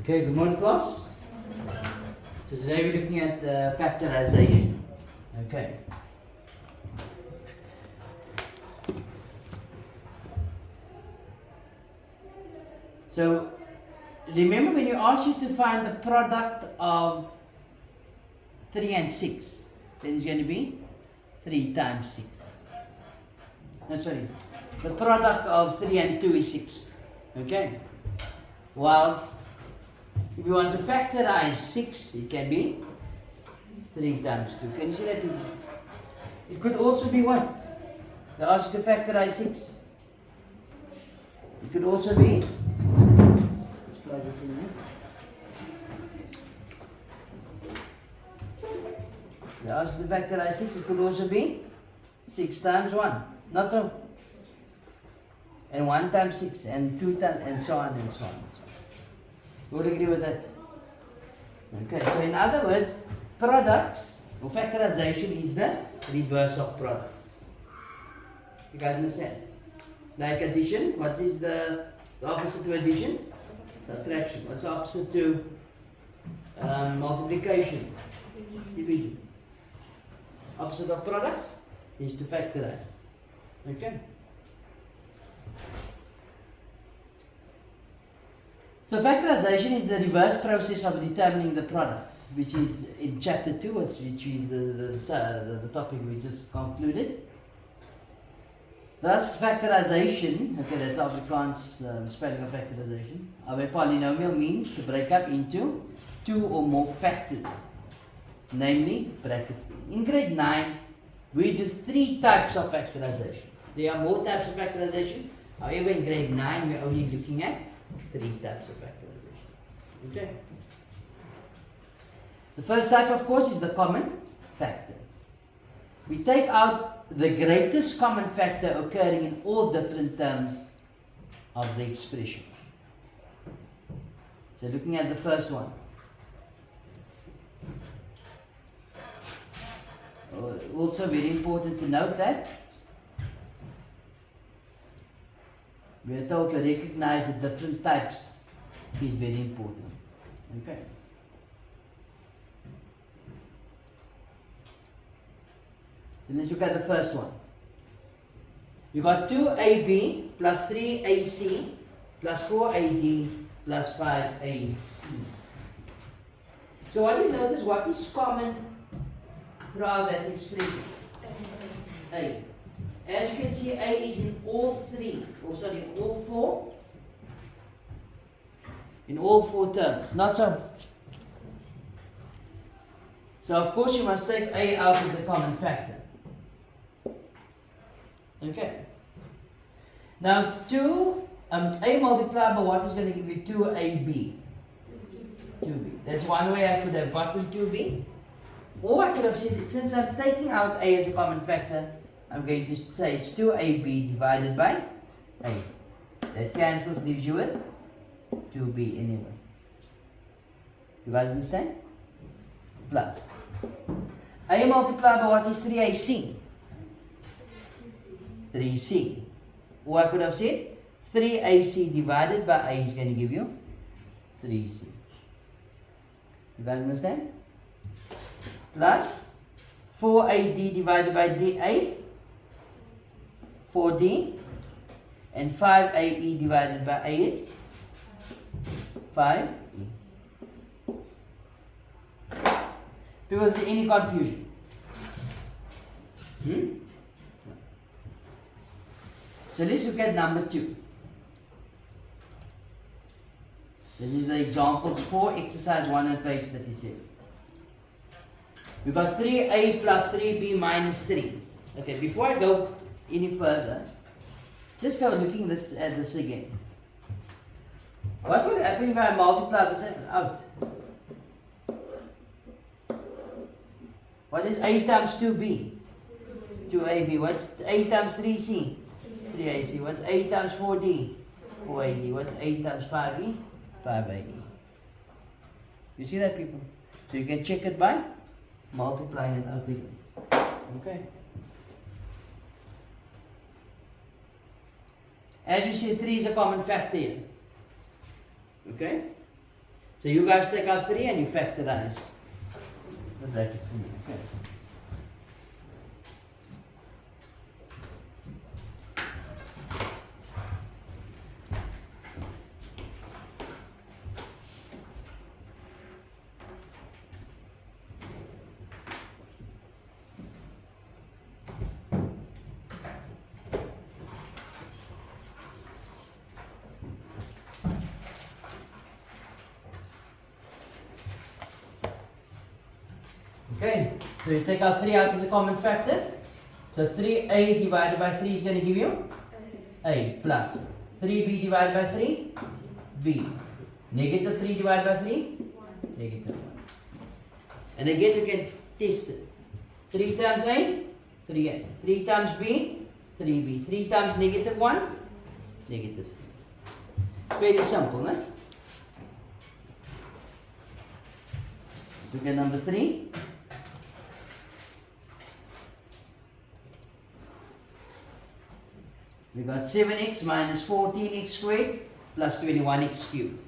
Okay, good morning class. So today we're looking at factorization. Okay. So remember when you asked you to find the product of 3 and 6, then it's going to be 3 times 6. No, sorry. The product of 3 and 2 is 6. Okay. Whilst if you want to factorize 6, it can be 3 times 2. Can you see that, people? It could also be what? They ask you to factorize 6. It could also be, let's plug this in there. They ask you to factorize 6. It could also be 6 times 1. Not so. And 1 times 6, and 2 times, and so on and so on and so on. You would agree with that? Okay, so in other words, products, or factorization is the reverse of products. You guys understand? Like addition, what is the opposite to addition? Subtraction. What's the opposite to multiplication? Division. Opposite of products is to factorize. Okay? So factorization is the reverse process of determining the product, which is in chapter 2, which is the topic we just concluded. Thus, factorization, okay, that's Afrikaans spelling of factorization, of a polynomial means to break up into 2 or more factors, namely brackets. In grade 9, we do 3 types of factorization. There are more types of factorization. However, in grade 9, we're only looking at 3 types of factorization. Okay. The first type, of course, is the common factor. We take out the greatest common factor occurring in all different terms of the expression. So looking at the first one. Also very important to note that we are told to recognize the different types is very important. Okay. So let's look at the first one. You got 2AB plus 3AC plus 4AD plus 5AE. So what do you notice? What is common throughout that expression? A. As you can see, A is in all 3, or sorry, in all 4. In all 4 terms. Not so. So of course you must take A out as a common factor. Okay. Now A multiplied by what is going to give you 2AB? 2B. That's one way I could have gotten 2B. Or I could have said, since I'm taking out A as a common factor, I'm going to say it's 2AB divided by A. That cancels, leaves you with 2B anyway. You guys understand? Plus. A multiplied by what is 3AC? 3C. Or I could have said 3AC divided by A is going to give you 3C. You guys understand? Plus 4AD divided by DA, 4D, and 5AE divided by A is 5E. People, is there any confusion? So let's look at number 2. This is the examples for exercise 1 on page 37. We've got 3A plus 3B minus 3. Okay, before I go any further, just go looking at this again. What would happen if I multiply this out? What is A times 2B? 2AB. What's A times 3C? 3AC. What's A times 4D? 4AD. What's A times 5E? 5AE. You see that, people? So you can check it by multiplying it out again. Okay. As you see, 3 is a common factor here. Okay? So you guys take out 3 and you factorize the bracket for me. Okay. Okay, so you take out 3 out as a common factor. So 3a divided by 3 is going to give you a plus 3b divided by 3, b. Negative 3 divided by 3, negative 1. And again you can test it. 3 times a, 3a. 3 times b, 3b. 3 times negative 1, negative 3. Fairly simple, no? So we get number 3. We got 7x minus 14x squared plus 21x cubed.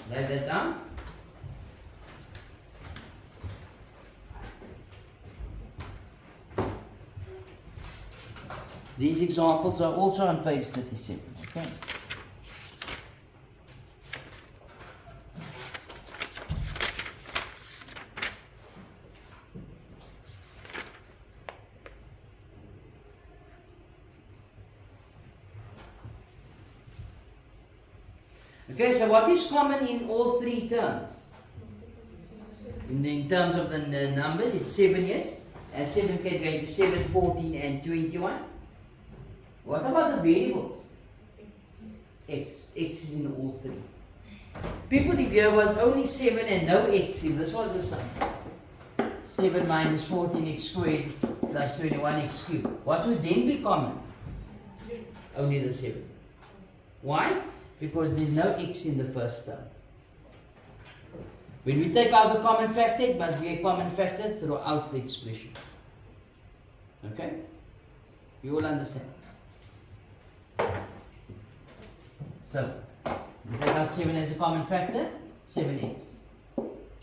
Write that down. These examples are also on page 37. Okay. Okay, so what is common in all 3 terms? In terms of the numbers, it's 7, yes? And 7 can go into 7, 14 and 21. What about the variables? X. X is in all 3. People, if there was only 7 and no x, if this was the sum, 7 minus 14x squared plus 21x cubed, what would then be common? Only the 7. Why? Because there's no x in the first term. When we take out the common factor, it must be a common factor throughout the expression. Okay? You all understand? So, we take out 7 as a common factor, 7x.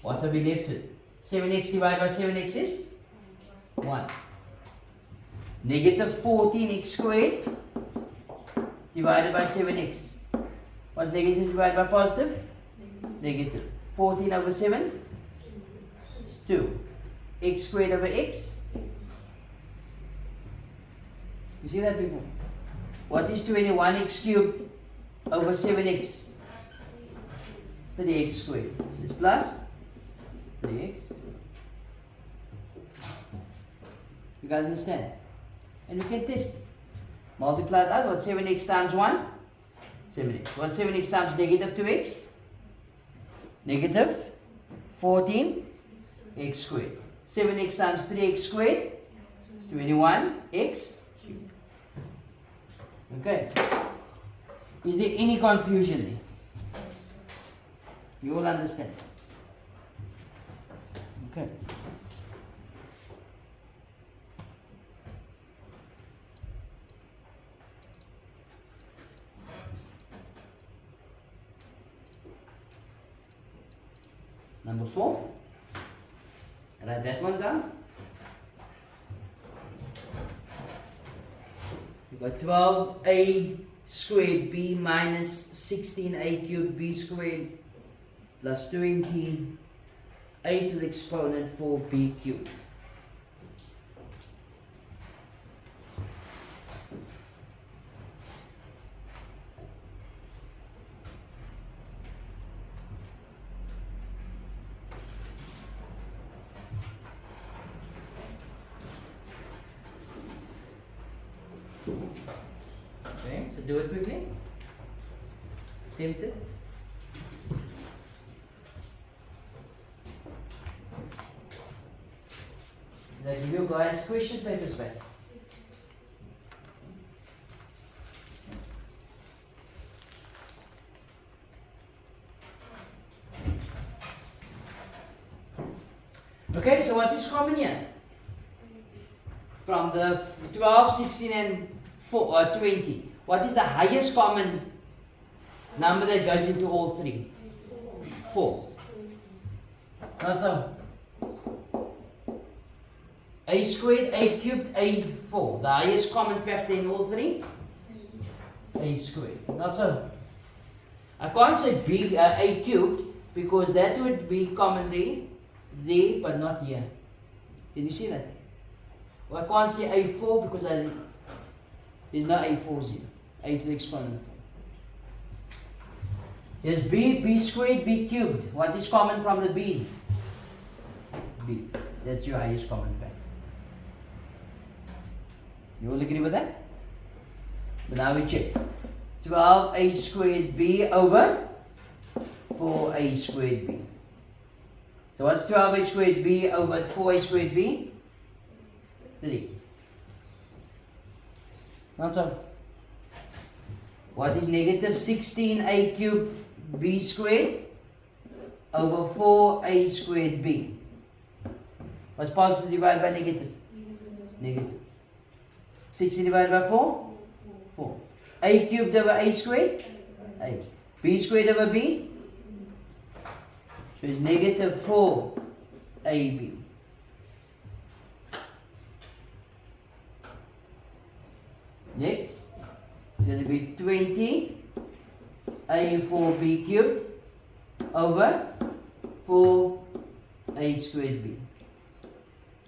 What are we left with? 7x divided by 7x is 1. Negative 14x squared divided by 7x. What's negative divided by positive? Negative. 14 over 7 is 2. X squared over x. You see that, people? What is 21x cubed over 7x? 3x squared. So it's plus 3x. You guys understand? And you can test it. Multiply that. What's 7x times 1? 7x. What's 7x times negative 2x? Negative 14x squared. 7x times 3x squared is 21x cubed. Okay. Is there any confusion there? You all understand? Okay. Number 4. Write that one down. You've got 12a squared b minus 16a cubed b squared plus 20 a to the exponent 4b cubed. Okay, so do it quickly. Attempt it. Did I give you guys question papers back? Okay, so what is common here? From the 12, 16 and 20. What is the highest common number that goes into all 3? 4. Not so. A squared, A cubed, A4. The highest common factor in all three? A squared. Not so. I can't say B, A cubed because that would be commonly there but not here. Can you see that? Well, I can't say A4 because there's no A4s here. A to the exponent 4. Here's B squared, B cubed. What is common from the B's? B. That's your highest common factor. You all agree with that? So now we check. 12A squared B over 4A squared B. So what's 12A squared B over 4A squared B? 3. Not so. What is negative 16A cubed B squared over 4A squared B? What's positive divided by negative? Negative. 16 divided by 4? 4. A cubed over A squared? A. B squared over B? So it's negative 4AB. Next, it's going to be 20 A4B cubed over 4A squared B.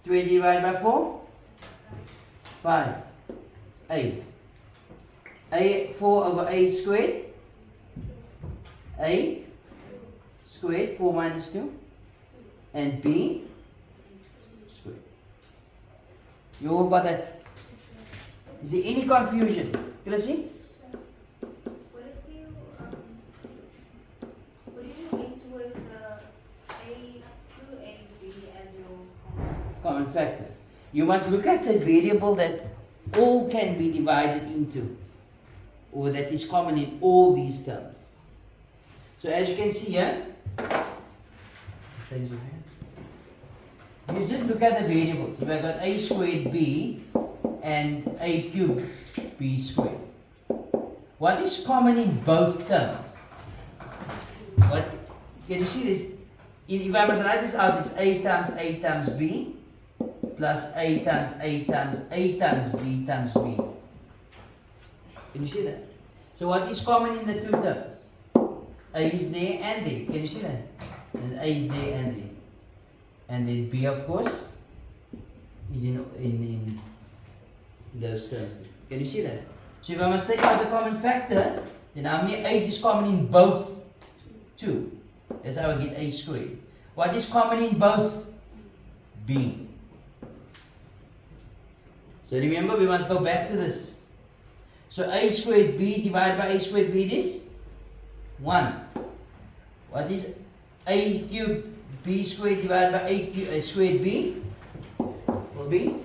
20 divided by 4? 5. 8. A 4 over A squared. A squared, 4 minus 2. And B squared. You all got that? Is there any confusion? Can I see? What if you int with the A2AB as your Common factor. You must look at the variable that all can be divided into, or that is common in all these terms. So as you can see here, you just look at the variables. So we've got A squared B and A cubed B squared. What is common in both terms? What can you see this? If I must write this out, it's A times B plus A times A times A times B times B. Can you see that? So what is common in the two terms? A is there and there. Can you see that? And A is there and there. And then B, of course, is in those terms. Can you see that? So if I must take out the common factor, then how many A's is common in both? 2. That's how I get A squared. What is common in both? B. So remember, we must go back to this. So A squared B divided by A squared B is 1. What is A cubed B squared divided by A squared B? Will be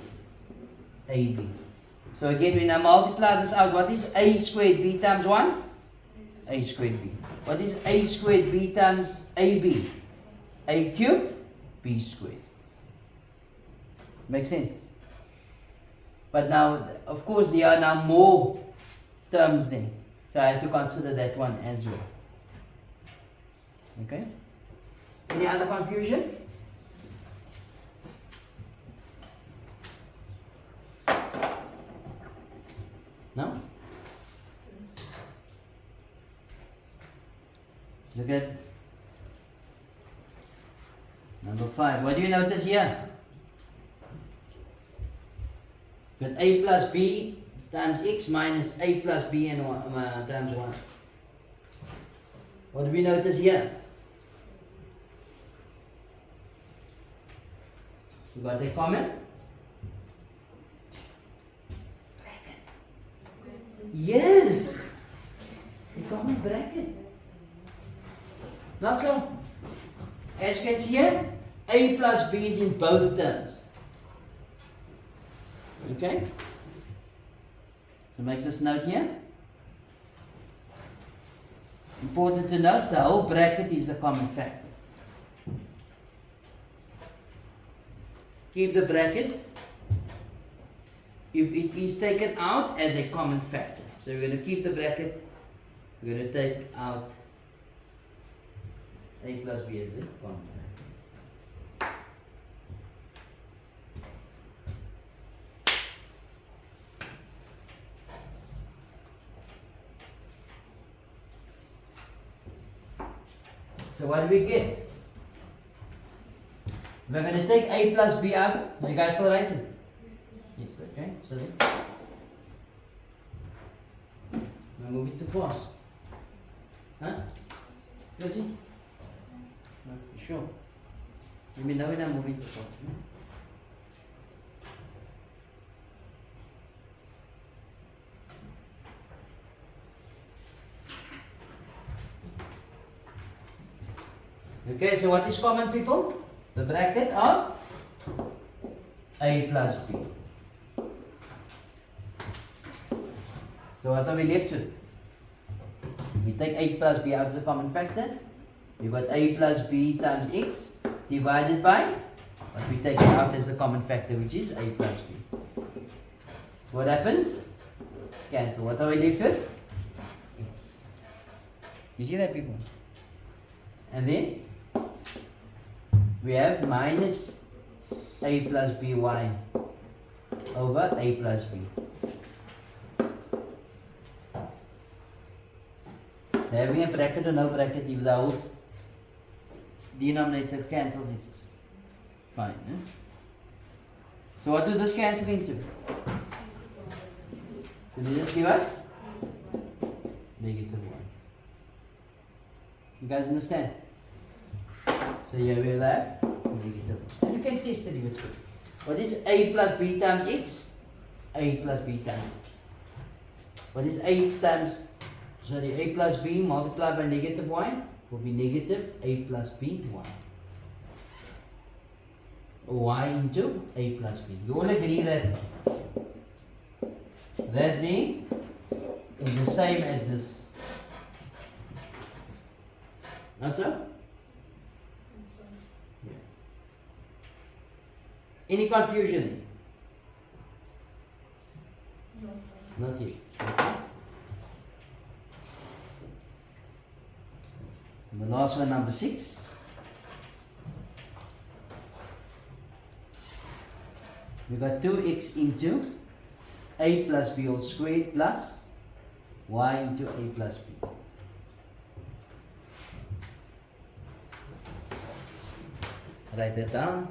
AB. So again, when I multiply this out, what is A squared B times 1? A squared B. What is A squared B times AB? A cubed B squared. Makes sense? But now, of course, there are now more terms there. So I have to consider that one as well. Okay? Any other confusion? No? Look at number 5. What do you notice here? Got A plus B times X minus A plus B and times 1. What do we notice here? You got a comment? Yes! A common bracket. Not so. As you can see here, A plus B is in both terms. Okay? So make this note here. Important to note, the whole bracket is the common factor. Keep the bracket if it is taken out as a common factor. So we're going to keep the bracket. We're going to take out A plus B as the common factor. So what do we get? We're going to take a plus b out. Are you guys still writing? Yes, okay. So then, I'm moving too fast. Huh? Lizzie? No, you sure? Let me know when I'm moving too fast. No? Okay, so what is common, people? The bracket of a plus b. So what are we left with? We take a plus b out as a common factor. We've got a plus b times x divided by what we take out as the common factor, which is a plus b. So what happens? Cancel. What are we left with? X. You see that, people? And then we have minus a plus by over a plus b. Having a bracket or no bracket, if the whole denominator cancels, it's fine. So what will this cancel into? So will this give us -1. You guys understand? So here we have -1. And you can test it if it's good. What is a plus b times x? A plus b times x. What is a plus b multiplied by -y will be negative a plus b y into a plus b. You all agree that that thing is the same as this. Not so? Yeah. Any confusion? No. Not yet. Okay. And the last one, number 6. We got 2x into a plus b all squared plus y into a plus b. Write that down.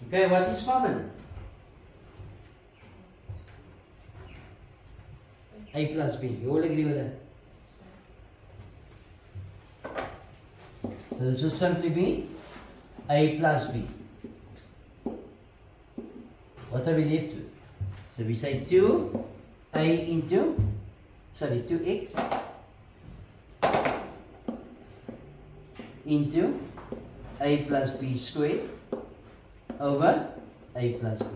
Okay, what is common? A plus b. You all agree with that? So this will simply be a plus b. What are we left with? So we say 2x into a plus b squared over a plus b.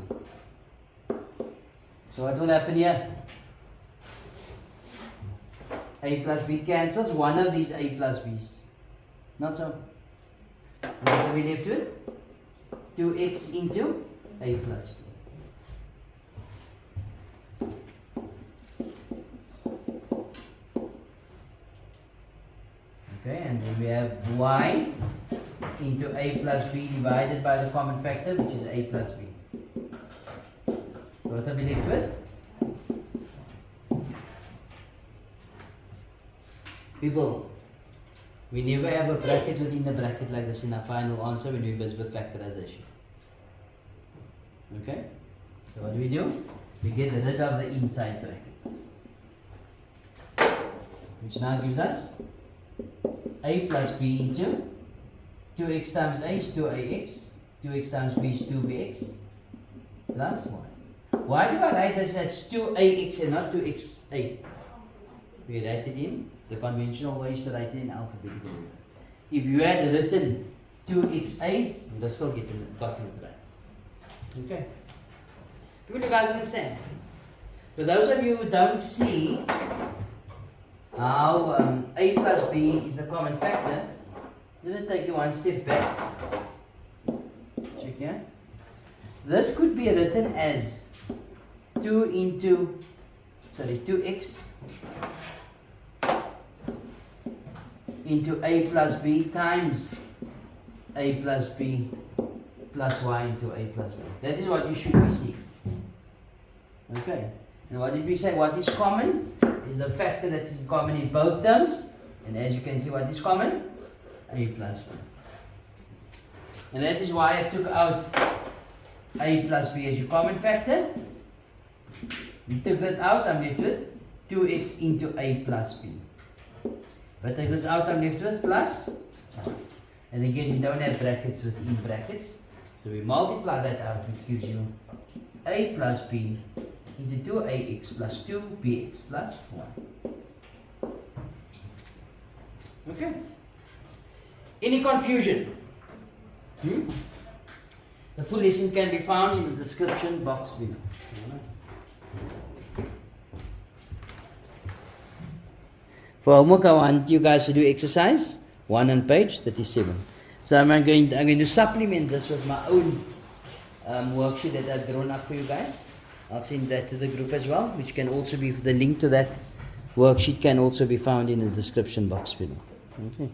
So what will happen here? A plus b cancels one of these a plus b's. Not so. What are we left with? 2x into a plus b. Okay, and then we have y into a plus b divided by the common factor, which is a plus b. So what are we left with? People, we never have a bracket within a bracket like this in our final answer when we busy with factorization. Okay? So what do? We get rid of the inside brackets. Which now gives us a plus b into 2x times a is 2ax, 2x times b is 2bx, plus 1. Why do I write this as 2ax and not 2xa? We write it in the conventional way is to write it in alphabetical order. If you had written 2xa, you would have still gotten it right. Okay. Do you guys understand? For those of you who don't see how a plus b is the common factor, let me take you one step back. Check here. this could be written as 2x into a plus b times a plus b plus y into a plus b. That is what you should receive. Okay. And what did we say? What is common is the factor that is common in both terms. And as you can see, what is common? A plus b. And that is why I took out a plus b as your common factor. We took that out, I'm left with 2x into a plus b. If I take this out, I'm left with plus. And again, we don't have brackets within brackets. So we multiply that out, which gives you a plus b into 2ax plus 2bx plus 1. Okay. Any confusion? The full lesson can be found in the description box below. For homework, I want you guys to do exercise 1 on page 37. So I'm going to supplement this with my own worksheet that I've drawn up for you guys. I'll send that to the group as well, which can also be, the link to that worksheet can also be found in the description box below. Okay.